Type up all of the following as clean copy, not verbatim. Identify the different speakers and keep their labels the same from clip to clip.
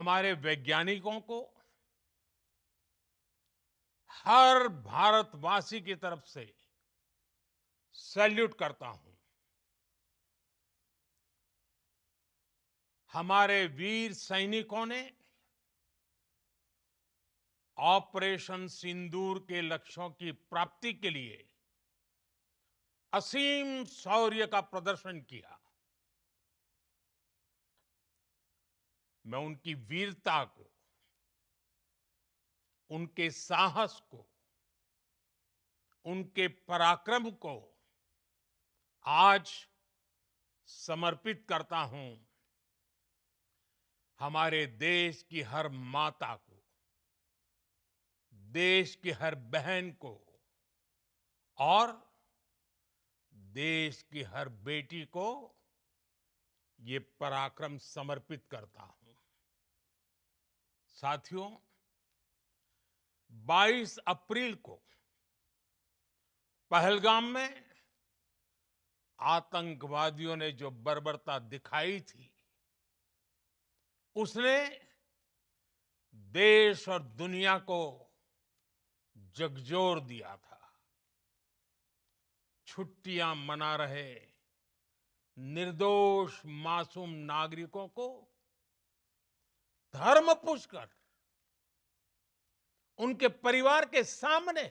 Speaker 1: हमारे वैज्ञानिकों को हर भारतवासी की तरफ से सैल्यूट करता हूं। हमारे वीर सैनिकों ने ऑपरेशन सिंदूर के लक्ष्यों की प्राप्ति के लिए असीम शौर्य का प्रदर्शन किया। मैं उनकी वीरता को, उनके साहस को, उनके पराक्रम को आज समर्पित करता हूं हमारे देश की हर माता को, देश की हर बहन को और देश की हर बेटी को ये पराक्रम समर्पित करता हूं। साथियों, 22 अप्रैल को पहलगाम में आतंकवादियों ने जो बर्बरता दिखाई थी, उसने देश और दुनिया को झकझोर दिया था। छुट्टियां मना रहे निर्दोष मासूम नागरिकों को धर्म पूछकर उनके परिवार के सामने,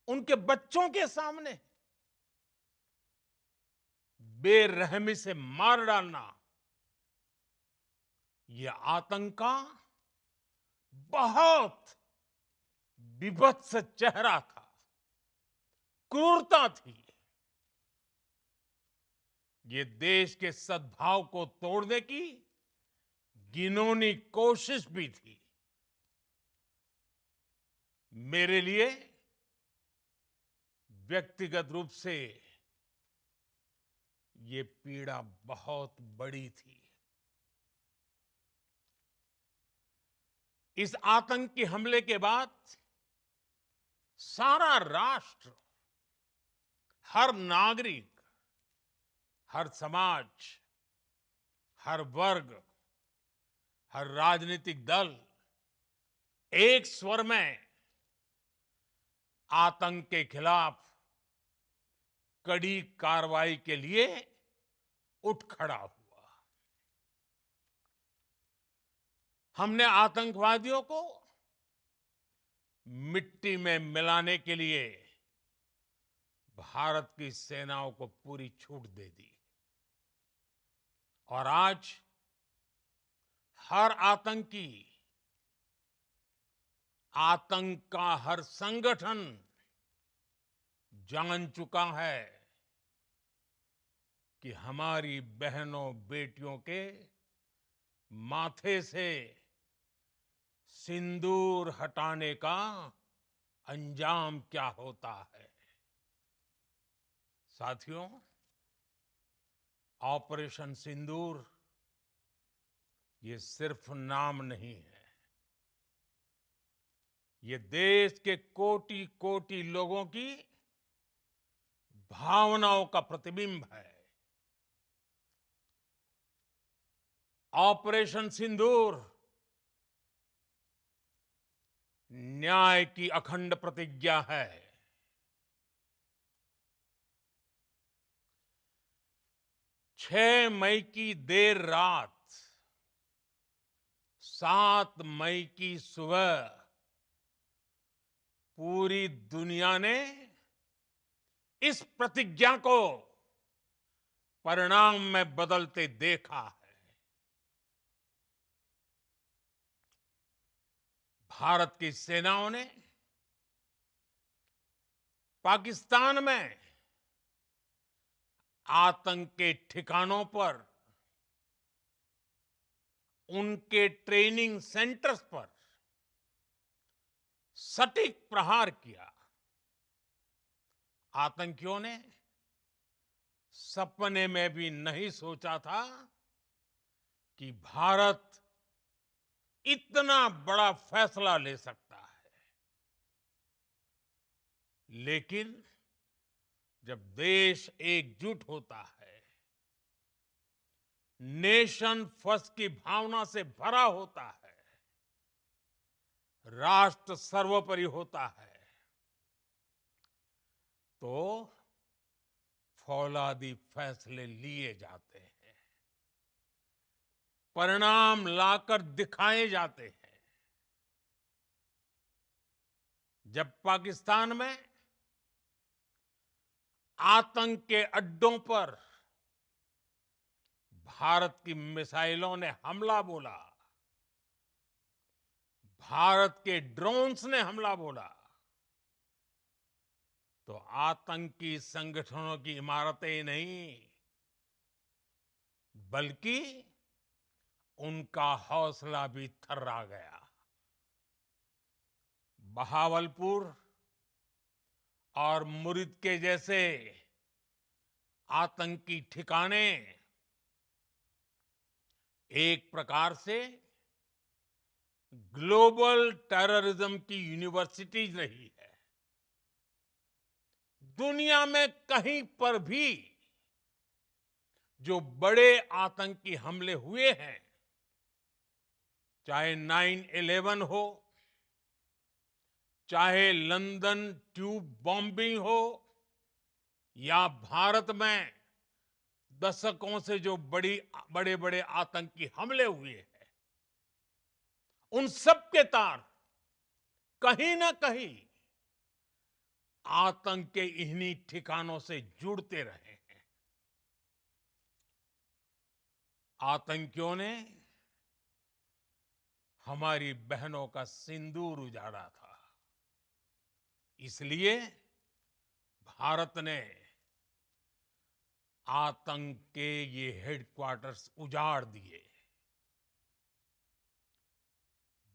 Speaker 1: उनके बच्चों के सामने बेरहमी से मार डालना, यह आतंक का बहुत बीभत्स चेहरा था, क्रूरता थी। ये देश के सद्भाव को तोड़ने की घिनौनी कोशिश भी थी। मेरे लिए व्यक्तिगत रूप से ये पीड़ा बहुत बड़ी थी। इस आतंकी हमले के बाद सारा राष्ट्र, हर नागरिक, हर समाज, हर वर्ग, हर राजनीतिक दल एक स्वर में आतंक के खिलाफ कड़ी कार्रवाई के लिए उठ खड़ा हुआ। हमने आतंकवादियों को मिट्टी में मिलाने के लिए भारत की सेनाओं को पूरी छूट दे दी और आज हर आतंकी, आतंक का हर संगठन जान चुका है कि हमारी बहनों बेटियों के माथे से सिंदूर हटाने का अंजाम क्या होता है। साथियों, ऑपरेशन सिंदूर ये सिर्फ नाम नहीं है, ये देश के कोटि कोटि लोगों की भावनाओं का प्रतिबिंब है। ऑपरेशन सिंदूर न्याय की अखंड प्रतिज्ञा है। 6 मई की देर रात, 7 मई की सुबह पूरी दुनिया ने इस प्रतिज्ञा को परिणाम में बदलते देखा है। भारत की सेनाओं ने पाकिस्तान में आतंक के ठिकानों पर, उनके ट्रेनिंग सेंटर्स पर सटीक प्रहार किया। आतंकियों ने सपने में भी नहीं सोचा था कि भारत इतना बड़ा फैसला ले सकता है। लेकिन जब देश एकजुट होता है, नेशन फर्स्ट की भावना से भरा होता है, राष्ट्र सर्वोपरि होता है, तो फौलादी फैसले लिए जाते हैं, परिणाम लाकर दिखाए जाते हैं। जब पाकिस्तान में आतंक के अड्डों पर भारत की मिसाइलों ने हमला बोला, भारत के ड्रोन्स ने हमला बोला, तो आतंकी संगठनों की इमारतें नहीं, बल्कि उनका हौसला भी थर्रा गया। बहावलपुर और मुरिद के जैसे आतंकी ठिकाने एक प्रकार से ग्लोबल टेररिज्म की यूनिवर्सिटीज रही है। दुनिया में कहीं पर भी जो बड़े आतंकी हमले हुए हैं, चाहे 9/11 हो, चाहे लंदन ट्यूब बॉम्बिंग हो, या भारत में दशकों से जो बड़े बड़े आतंकी हमले हुए हैं, उन सब के तार कहीं ना कहीं आतंक के इन्हीं ठिकानों से जुड़ते रहे हैं। आतंकियों ने हमारी बहनों का सिंदूर उजाड़ा था, इसलिए भारत ने आतंक के ये हेडक्वार्टर्स उजाड़ दिए।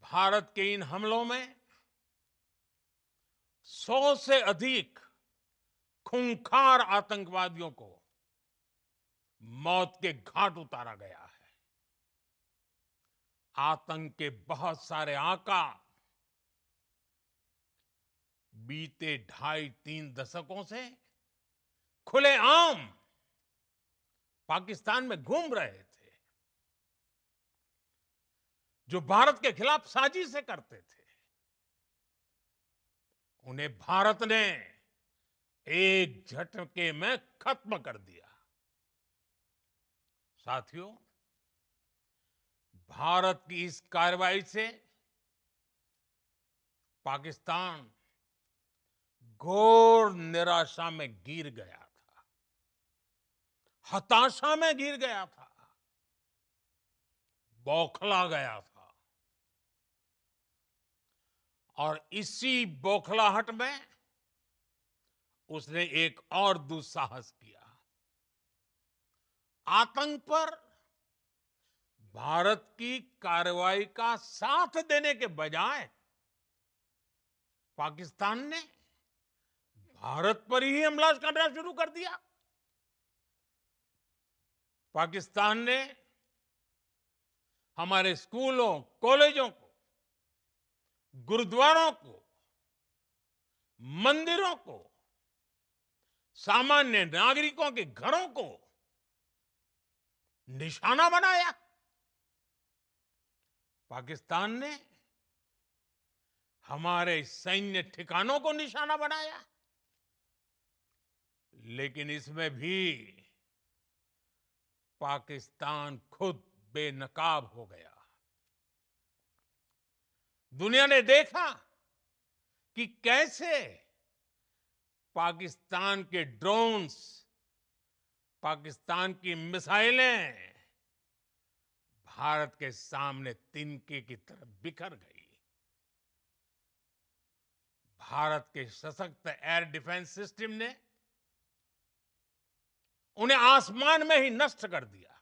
Speaker 1: भारत के इन हमलों में 100 से अधिक खूंखार आतंकवादियों को मौत के घाट उतारा गया है। आतंक के बहुत सारे आका बीते 2.5-3 दशकों से खुलेआम पाकिस्तान में घूम रहे थे, जो भारत के खिलाफ साजिशें करते थे। उन्हें भारत ने एक झटके में खत्म कर दिया। साथियों, भारत की इस कार्रवाई से पाकिस्तान घोर निराशा में गिर गया था, हताशा में गिर गया था, बौखला गया था। और इसी बौखलाहट में उसने एक और दुस्साहस किया। आतंक पर भारत की कार्रवाई का साथ देने के बजाय पाकिस्तान ने भारत पर ही हमला करना शुरू कर दिया। पाकिस्तान ने हमारे स्कूलों, कॉलेजों को, गुरुद्वारों को, मंदिरों को, सामान्य नागरिकों के घरों को निशाना बनाया। पाकिस्तान ने हमारे सैन्य ठिकानों को निशाना बनाया। लेकिन इसमें भी पाकिस्तान खुद बेनकाब हो गया। दुनिया ने देखा कि कैसे पाकिस्तान के ड्रोन्स, पाकिस्तान की मिसाइलें भारत के सामने तिनके की तरह बिखर गई। भारत के सशक्त एयर डिफेंस सिस्टम ने उन्हें आसमान में ही नष्ट कर दिया।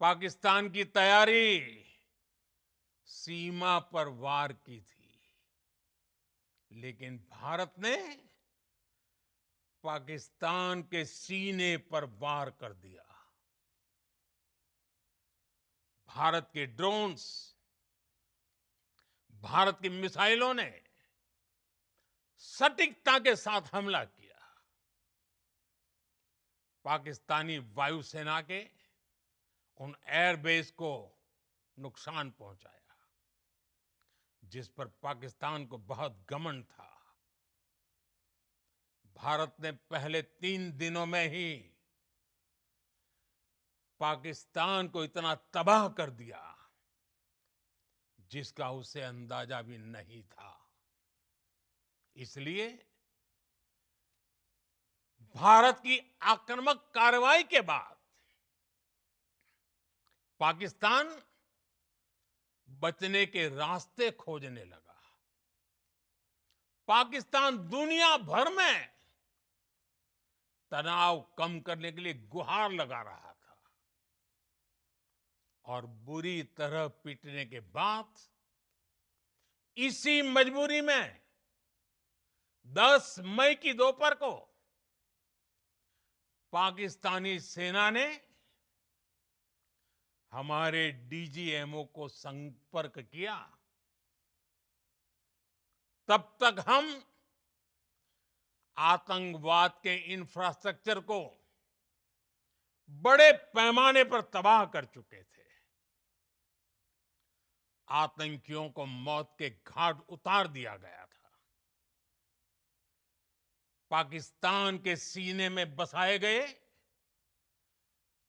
Speaker 1: पाकिस्तान की तैयारी सीमा पर वार की थी, लेकिन भारत ने पाकिस्तान के सीने पर वार कर दिया। भारत के ड्रोन्स, भारत की मिसाइलों ने सटीकता के साथ हमला किया। पाकिस्तानी वायुसेना के उन एयरबेस को नुकसान पहुंचाया, जिस पर पाकिस्तान को बहुत घमंड था। भारत ने पहले 3 दिनों में ही पाकिस्तान को इतना तबाह कर दिया जिसका उसे अंदाजा भी नहीं था। इसलिए भारत की आक्रामक कार्रवाई के बाद पाकिस्तान बचने के रास्ते खोजने लगा। पाकिस्तान दुनिया भर में तनाव कम करने के लिए गुहार लगा रहा था और बुरी तरह पीटने के बाद इसी मजबूरी में 10 मई की दोपहर को पाकिस्तानी सेना ने हमारे डीजीएमओ को संपर्क किया। तब तक हम आतंकवाद के इंफ्रास्ट्रक्चर को बड़े पैमाने पर तबाह कर चुके थे। आतंकियों को मौत के घाट उतार दिया गया था। पाकिस्तान के सीने में बसाए गए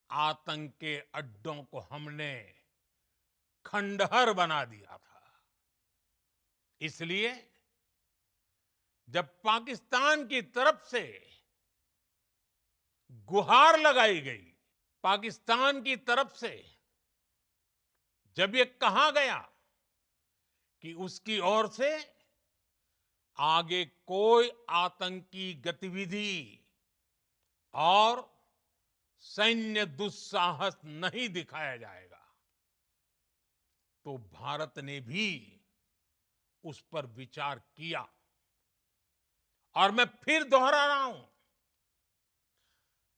Speaker 1: आतंक के अड्डों को हमने खंडहर बना दिया था। इसलिए जब पाकिस्तान की तरफ से गुहार लगाई गई, पाकिस्तान की तरफ से जब ये कहा गया कि उसकी ओर से आगे कोई आतंकी गतिविधि और सैन्य दुस्साहस नहीं दिखाया जाएगा, तो भारत ने भी उस पर विचार किया। और मैं फिर दोहरा रहा हूं,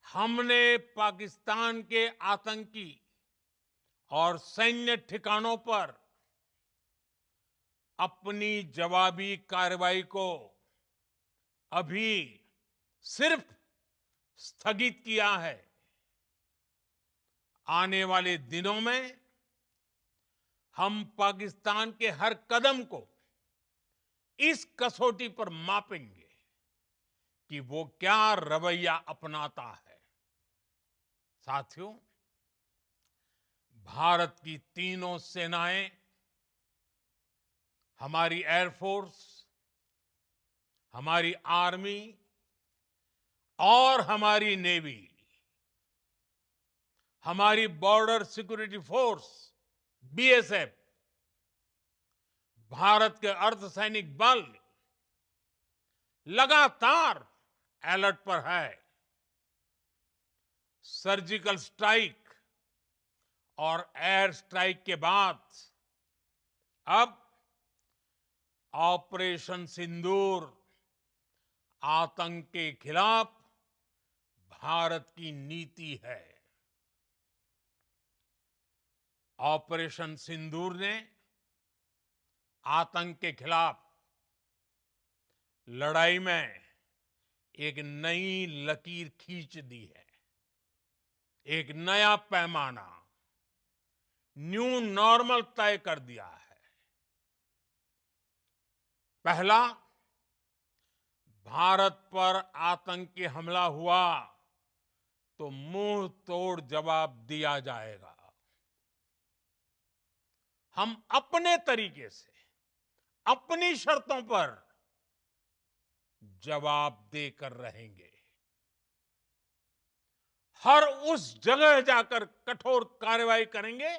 Speaker 1: हमने पाकिस्तान के आतंकी और सैन्य ठिकानों पर अपनी जवाबी कार्रवाई को अभी सिर्फ स्थगित किया है। आने वाले दिनों में हम पाकिस्तान के हर कदम को इस कसौटी पर मापेंगे कि वो क्या रवैया अपनाता है। साथियों, भारत की तीनों सेनाएं, हमारी एयरफोर्स, हमारी आर्मी और हमारी नेवी, हमारी border security force BSF, Bharat के अर्धसैनिक बल लगातार अलर्ट पर है। सर्जिकल स्ट्राइक और एयर स्ट्राइक के बाद अब ऑपरेशन सिंदूर आतंक के खिलाफ भारत की नीति है। ऑपरेशन सिंदूर ने आतंक के खिलाफ लड़ाई में एक नई लकीर खींच दी है, एक नया पैमाना, न्यू नॉर्मल तय कर दिया है। पहला, भारत पर आतंकी हमला हुआ तो मुंह तोड़ जवाब दिया जाएगा। हम अपने तरीके से, अपनी शर्तों पर जवाब देकर रहेंगे। हर उस जगह जाकर कठोर कार्रवाई करेंगे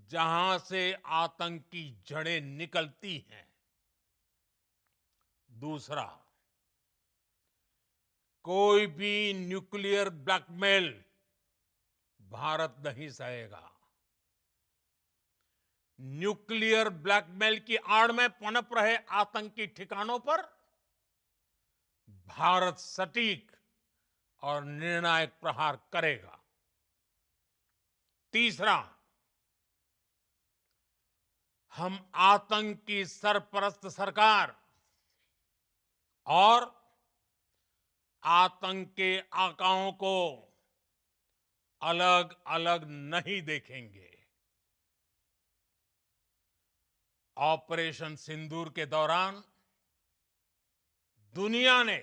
Speaker 1: जहां से आतंक की जड़ें निकलती हैं। दूसरा, कोई भी न्यूक्लियर ब्लैकमेल भारत नहीं सहेगा। न्यूक्लियर ब्लैकमेल की आड़ में पनप रहे आतंकी ठिकानों पर भारत सटीक और निर्णायक प्रहार करेगा। तीसरा, हम आतंक की सरपरस्त सरकार और आतंक के आकाओं को अलग अलग नहीं देखेंगे। ऑपरेशन सिंदूर के दौरान दुनिया ने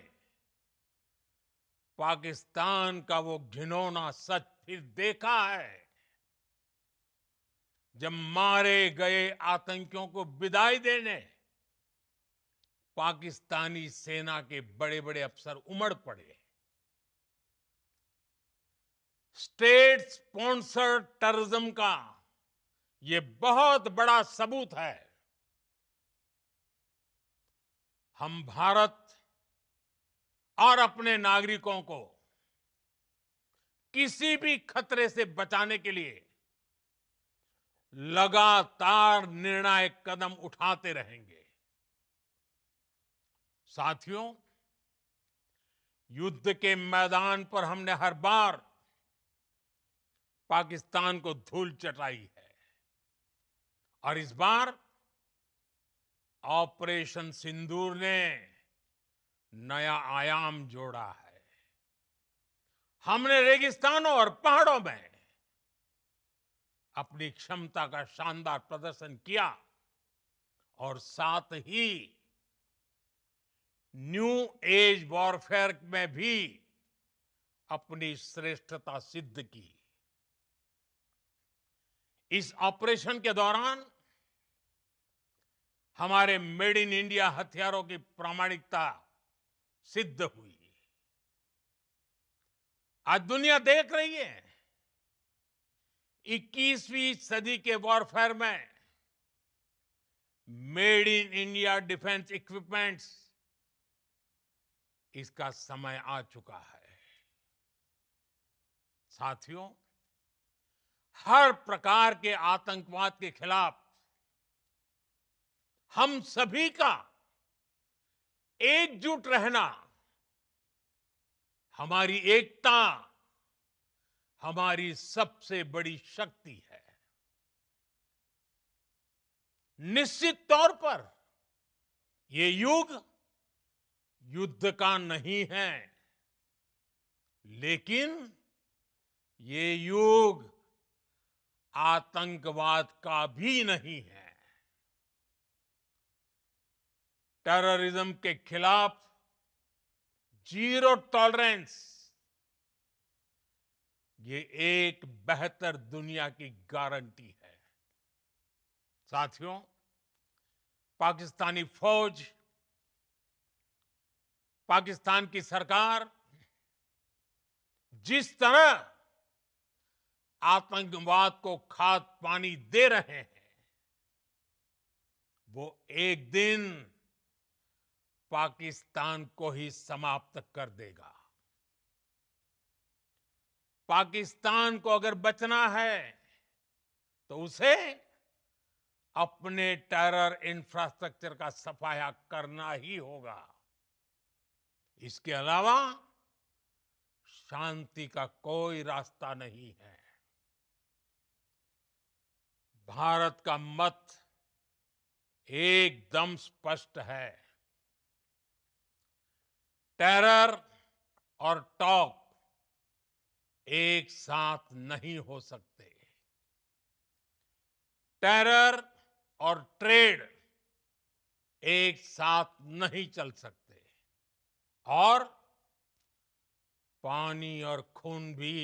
Speaker 1: पाकिस्तान का वो घिनौना सच फिर देखा है, जब मारे गए आतंकियों को विदाई देने पाकिस्तानी सेना के बड़े बड़े अफसर उमड़ पड़े। स्टेट स्पॉन्सर्ड टेररिज्म का ये बहुत बड़ा सबूत है। हम भारत और अपने नागरिकों को किसी भी खतरे से बचाने के लिए लगातार निर्णायक कदम उठाते रहेंगे। साथियों, युद्ध के मैदान पर हमने हर बार पाकिस्तान को धूल चटाई है और इस बार ऑपरेशन सिंदूर ने नया आयाम जोड़ा है। हमने रेगिस्तानों और पहाड़ों में अपनी क्षमता का शानदार प्रदर्शन किया और साथ ही न्यू एज वॉरफेयर में भी अपनी श्रेष्ठता सिद्ध की। इस ऑपरेशन के दौरान हमारे मेड इन इंडिया हथियारों की प्रामाणिकता सिद्ध हुई। आज दुनिया देख रही है 21वीं सदी के वॉरफेयर में made in India defence equipments, इसका समय आ चुका है। साथियों, हर प्रकार के आतंकवाद के खिलाफ हम सभी का एकजुट रहना हमारी एकता, हमारी सबसे बड़ी शक्ति है। निश्चित तौर पर ये युग युद्ध का नहीं है, लेकिन ये युग आतंकवाद का भी नहीं है। टेररिज्म के खिलाफ जीरो टॉलरेंस, ये एक बेहतर दुनिया की गारंटी है। साथियों, पाकिस्तानी फौज, पाकिस्तान की सरकार जिस तरह आतंकवाद को खाद पानी दे रहे हैं, वो एक दिन पाकिस्तान को ही समाप्त कर देगा। पाकिस्तान को अगर बचना है तो उसे अपने टेरर इंफ्रास्ट्रक्चर का सफाया करना ही होगा। इसके अलावा शांति का कोई रास्ता नहीं है। भारत का मत एकदम स्पष्ट है। टेरर और टॉक एक साथ नहीं हो सकते। टेरर और ट्रेड एक साथ नहीं चल सकते और पानी और खून भी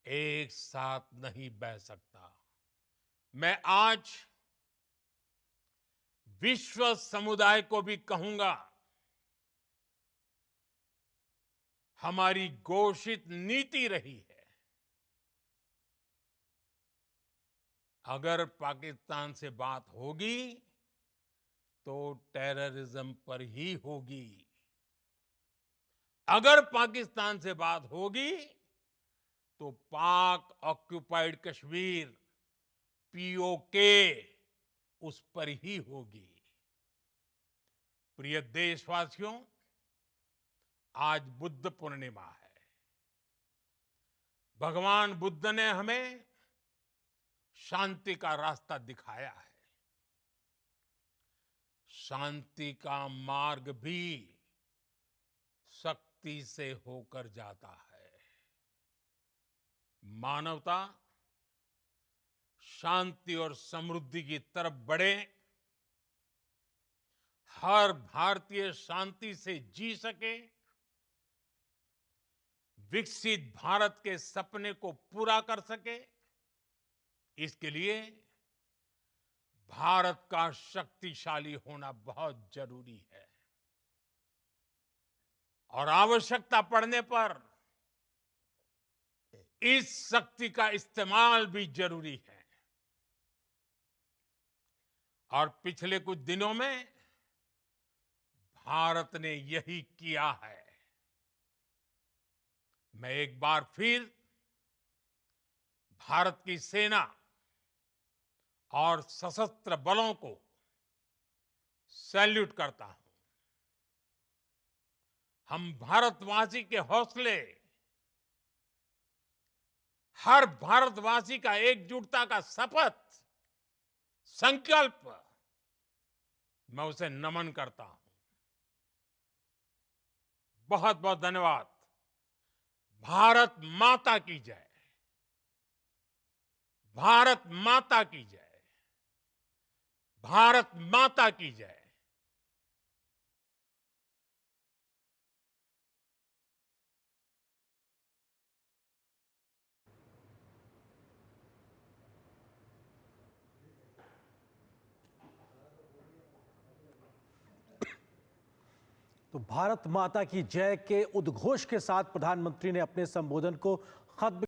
Speaker 1: एक साथ नहीं बह सकता। मैं आज विश्व समुदाय को भी कहूंगा, हमारी घोषित नीति रही है, अगर पाकिस्तान से बात होगी तो टेररिज्म पर ही होगी। अगर पाकिस्तान से बात होगी तो पाक ऑक्युपाइड कश्मीर, पीओके, उस पर ही होगी। प्रिय देशवासियों, आज बुद्ध पूर्णिमा है। भगवान बुद्ध ने हमें शांति का रास्ता दिखाया है। शांति का मार्ग भी सख्ती से होकर जाता है। मानवता शांति और समृद्धि की तरफ बढ़े, हर भारतीय शांति से जी सके, विकसित भारत के सपने को पूरा कर सके, इसके लिए भारत का शक्तिशाली होना बहुत जरूरी है। और आवश्यकता पड़ने पर इस शक्ति का इस्तेमाल भी जरूरी है। और पिछले कुछ दिनों में भारत ने यही किया है। मैं एक बार फिर भारत की सेना और सशस्त्र बलों को सैल्यूट करता हूं। हम भारतवासी के हौसले, हर भारतवासी का एकजुटता का शपथ, संकल्प, मैं उसे नमन करता हूं। बहुत बहुत धन्यवाद। भारत माता की जय। भारत माता की जय। भारत माता की जय।
Speaker 2: तो भारत माता की जय के उद्घोष के साथ प्रधानमंत्री ने अपने संबोधन को खत्म